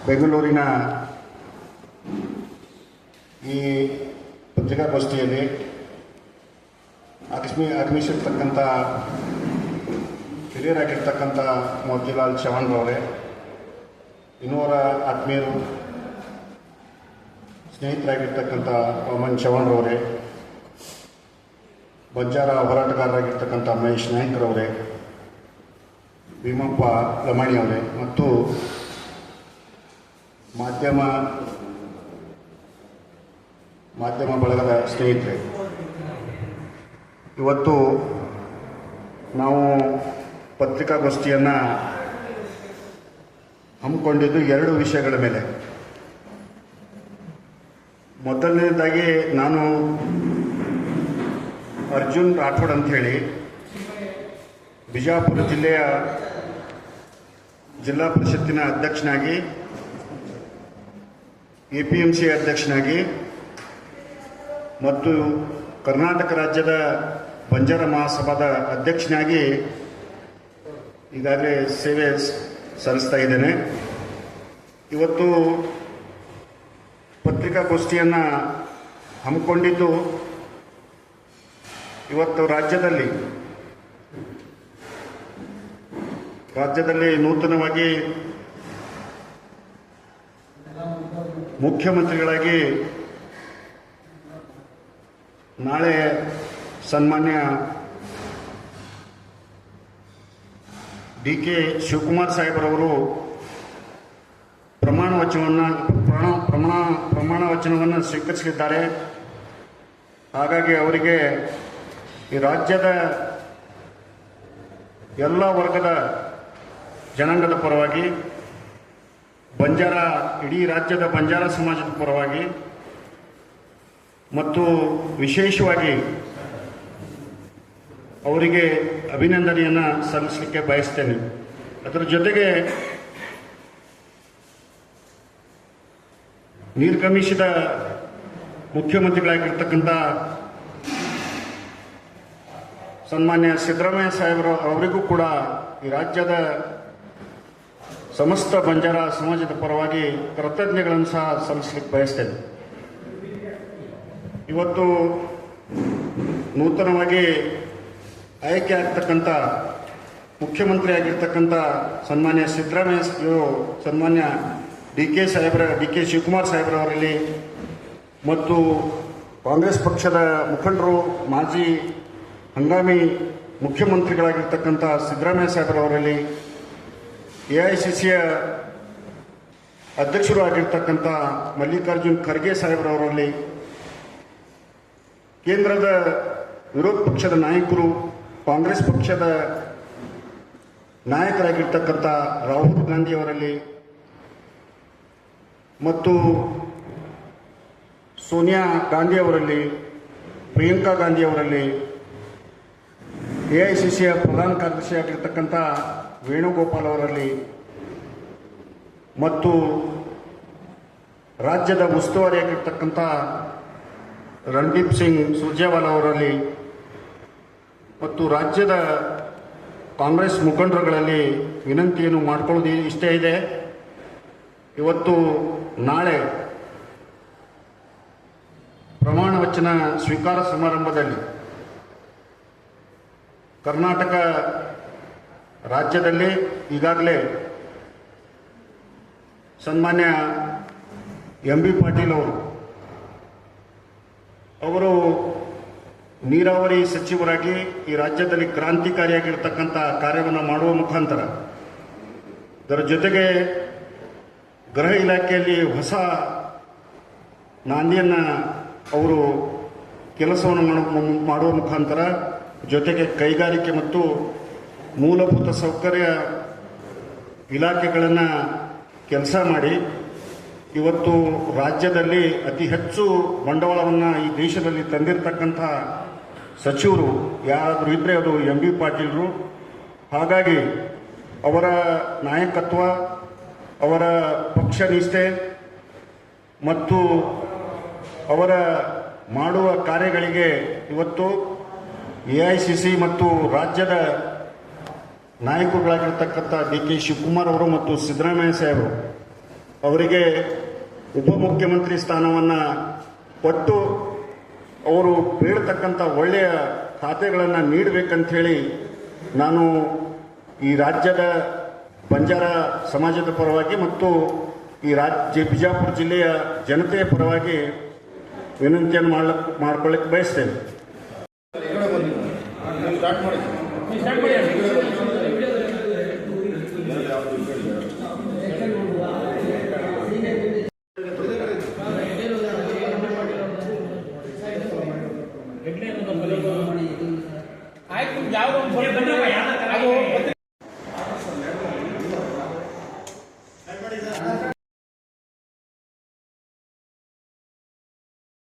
ಬೆಂಗಳೂರಿನ ಈ ಪತ್ರಿಕಾಗೋಷ್ಠಿಯಲ್ಲಿ ಆಗಮಿಸಿರ್ತಕ್ಕಂಥ ಹಿರಿಯರಾಗಿರ್ತಕ್ಕಂಥ ಮೋತಿಲಾಲ್ ಚವಾಣ್ರವರೇ, ಇನ್ನೂರ ಆತ್ಮೀಯರು ಸ್ನೇಹಿತರಾಗಿರ್ತಕ್ಕಂಥ ವಾಮನ್ ಚವಾಣ್ರವರೇ, ಬಂಜಾರ ಹೋರಾಟಗಾರರಾಗಿರ್ತಕ್ಕಂಥ ಮಹೇಶ್ ನಾಯ್ಕರವರೇ, ಭೀಮಪ್ಪ ಲಮಾಣಿಯವರೇ ಮತ್ತು ಮಾಧ್ಯಮ ಬಳಗದ ಸ್ನೇಹಿತರೆ, ಇವತ್ತು ನಾವು ಪತ್ರಿಕಾಗೋಷ್ಠಿಯನ್ನು ಹಮ್ಮಿಕೊಂಡಿದ್ದು ಎರಡು ವಿಷಯಗಳ ಮೇಲೆ. ಮೊದಲನೇದಾಗಿ ನಾನು ಅರ್ಜುನ್ ರಾಠೋಡ್ ಅಂಥೇಳಿ ಬಿಜಾಪುರ ಜಿಲ್ಲೆಯ ಜಿಲ್ಲಾ ಪರಿಷತ್ತಿನ ಅಧ್ಯಕ್ಷನಾಗಿ, APMC ಅಧ್ಯಕ್ಷನಾಗಿ ಮತ್ತು ಕರ್ನಾಟಕ ರಾಜ್ಯದ ಬಂಜಾರ ಮಹಾಸಭಾದ ಅಧ್ಯಕ್ಷನಾಗಿ ಈಗಾಗಲೇ ಸೇವೆ ಸಲ್ಲಿಸ್ತಾ ಇದ್ದೇನೆ. ಇವತ್ತು ಪತ್ರಿಕಾಗೋಷ್ಠಿಯನ್ನು ಹಮ್ಮಿಕೊಂಡಿದ್ದು ಇವತ್ತು ರಾಜ್ಯದಲ್ಲಿ ನೂತನವಾಗಿ ಮುಖ್ಯಮಂತ್ರಿಗಳಾಗಿ ನಾಳೆ ಸನ್ಮಾನ್ಯ DK ಶಿವಕುಮಾರ್ ಸಾಹೇಬರವರು ಪ್ರಮಾಣ ವಚನವನ್ನು ಸ್ವೀಕರಿಸಲಿದ್ದಾರೆ. ಹಾಗಾಗಿ ಅವರಿಗೆ ಈ ರಾಜ್ಯದ ಎಲ್ಲ ವರ್ಗದ ಜನಾಂಗದ ಪರವಾಗಿ, ಇಡೀ ರಾಜ್ಯದ ಬಂಜಾರ ಸಮಾಜದ ಪರವಾಗಿ ಮತ್ತು ವಿಶೇಷವಾಗಿ ಅವರಿಗೆ ಅಭಿನಂದನೆಯನ್ನು ಸಲ್ಲಿಸಲಿಕ್ಕೆ ಬಯಸ್ತೇನೆ. ಅದರ ಜೊತೆಗೆ ನಿರ್ಗಮಿಸಿದ ಮುಖ್ಯಮಂತ್ರಿಗಳಾಗಿರ್ತಕ್ಕಂಥ ಸನ್ಮಾನ್ಯ ಸಿದ್ದರಾಮಯ್ಯ ಸಾಹೇಬರು ಅವರಿಗೂ ಕೂಡ ಈ ರಾಜ್ಯದ ಸಮಸ್ತ ಬಂಜಾರ ಸಮಾಜದ ಪರವಾಗಿ ಕೃತಜ್ಞತೆಗಳನ್ನು ಸಹ ಸಲ್ಲಿಸಲಿಕ್ಕೆ ಬಯಸ್ತೇನೆ. ಇವತ್ತು ನೂತನವಾಗಿ ಆಯ್ಕೆ ಆಗ್ತಕ್ಕಂಥ ಮುಖ್ಯಮಂತ್ರಿ ಆಗಿರ್ತಕ್ಕಂಥ ಸನ್ಮಾನ್ಯ ಸನ್ಮಾನ್ಯ DK ಶಿವಕುಮಾರ್ ಸಾಹೇಬ್ರವರಲ್ಲಿ ಮತ್ತು ಕಾಂಗ್ರೆಸ್ ಪಕ್ಷದ ಮುಖಂಡರು, ಮಾಜಿ ಹಂಗಾಮಿ ಮುಖ್ಯಮಂತ್ರಿಗಳಾಗಿರ್ತಕ್ಕಂಥ ಸಿದ್ದರಾಮಯ್ಯ ಸಾಹೇಬ್ರವರಲ್ಲಿ, AICCಯ ಅಧ್ಯಕ್ಷರು ಆಗಿರ್ತಕ್ಕಂಥ ಮಲ್ಲಿಕಾರ್ಜುನ್ ಖರ್ಗೆ ಸಾಹೇಬ್ರವರಲ್ಲಿ, ಕೇಂದ್ರದ ವಿರೋಧ ಪಕ್ಷದ ನಾಯಕರು, ಕಾಂಗ್ರೆಸ್ ಪಕ್ಷದ ನಾಯಕರಾಗಿರ್ತಕ್ಕಂಥ ರಾಹುಲ್ ಗಾಂಧಿಯವರಲ್ಲಿ ಮತ್ತು ಸೋನಿಯಾ ಗಾಂಧಿಯವರಲ್ಲಿ, ಪ್ರಿಯಾಂಕಾ ಗಾಂಧಿಯವರಲ್ಲಿ, AICCಯ ಪ್ರಧಾನ ಕಾರ್ಯದರ್ಶಿ ಆಗಿರ್ತಕ್ಕಂಥ ವೇಣುಗೋಪಾಲ್ ಅವರಲ್ಲಿ ಮತ್ತು ರಾಜ್ಯದ ಉಸ್ತುವಾರಿಯಾಗಿರ್ತಕ್ಕಂಥ ರಣದೀಪ್ ಸಿಂಗ್ ಸುರ್ಜೇವಾಲಾ ಅವರಲ್ಲಿ ಮತ್ತು ರಾಜ್ಯದ ಕಾಂಗ್ರೆಸ್ ಮುಖಂಡರುಗಳಲ್ಲಿ ವಿನಂತಿಯನ್ನು ಮಾಡಿಕೊಳ್ಳೋದು ಇಷ್ಟೇ ಇದೆ. ಇವತ್ತು ನಾಳೆ ಪ್ರಮಾಣ ವಚನ ಸ್ವೀಕಾರ ಸಮಾರಂಭದಲ್ಲಿ ಕರ್ನಾಟಕ ರಾಜ್ಯದಲ್ಲಿ ಈಗಾಗಲೇ ಸನ್ಮಾನ್ಯ MB ಪಾಟೀಲ್ ಅವರು ನೀರಾವರಿ ಸಚಿವರಾಗಿ ಈ ರಾಜ್ಯದಲ್ಲಿ ಕ್ರಾಂತಿಕಾರಿಯಾಗಿರ್ತಕ್ಕಂಥ ಕಾರ್ಯವನ್ನು ಮಾಡುವ ಮುಖಾಂತರ, ಅದರ ಜೊತೆಗೆ ಗೃಹ ಇಲಾಖೆಯಲ್ಲಿ ಹೊಸ ನಾಂದಿಯನ್ನು ಅವರು ಕೆಲಸವನ್ನು ಮಾಡುವ ಮುಖಾಂತರ, ಜೊತೆಗೆ ಕೈಗಾರಿಕೆ ಮತ್ತು ಮೂಲಭೂತ ಸೌಕರ್ಯ ಇಲಾಖೆಗಳನ್ನು ಕೆಲಸ ಮಾಡಿ ಇವತ್ತು ರಾಜ್ಯದಲ್ಲಿ ಅತಿ ಹೆಚ್ಚು ಬಂಡವಾಳವನ್ನು ಈ ದೇಶದಲ್ಲಿ ತಂದಿರತಕ್ಕಂಥ ಸಚಿವರು ಯಾರಾದರೂ ಇದ್ದರೆ ಅದು MB ಪಾಟೀಲರು. ಹಾಗಾಗಿ ಅವರ ನಾಯಕತ್ವ, ಅವರ ಪಕ್ಷ ನಿಷ್ಠೆ ಮತ್ತು ಅವರ ಮಾಡುವ ಕಾರ್ಯಗಳಿಗೆ ಇವತ್ತು AICC ಮತ್ತು ರಾಜ್ಯದ ನಾಯಕರುಗಳಾಗಿರ್ತಕ್ಕಂಥ DK ಶಿವಕುಮಾರ್ ಅವರು ಮತ್ತು ಸಿದ್ದರಾಮಯ್ಯ ಸಾಹೇಬರು ಅವರಿಗೆ ಉಪಮುಖ್ಯಮಂತ್ರಿ ಸ್ಥಾನವನ್ನು ಕೊಟ್ಟು ಅವರು ಬೇಡತಕ್ಕಂಥ ಒಳ್ಳೆಯ ಖಾತೆಗಳನ್ನು ನೀಡಬೇಕಂಥೇಳಿ ನಾನು ಈ ರಾಜ್ಯದ ಬಂಜಾರ ಸಮಾಜದ ಪರವಾಗಿ ಮತ್ತು ಈ ಬಿಜಾಪುರ ಜಿಲ್ಲೆಯ ಜನತೆಯ ಪರವಾಗಿ ವಿನಂತಿಯನ್ನು ಮಾಡ್ಕೊಳ್ಳಿಕ್ಕೆ ಬಯಸ್ತೇನೆ. ಆಯ್ತು, ಯಾವ್ದೋ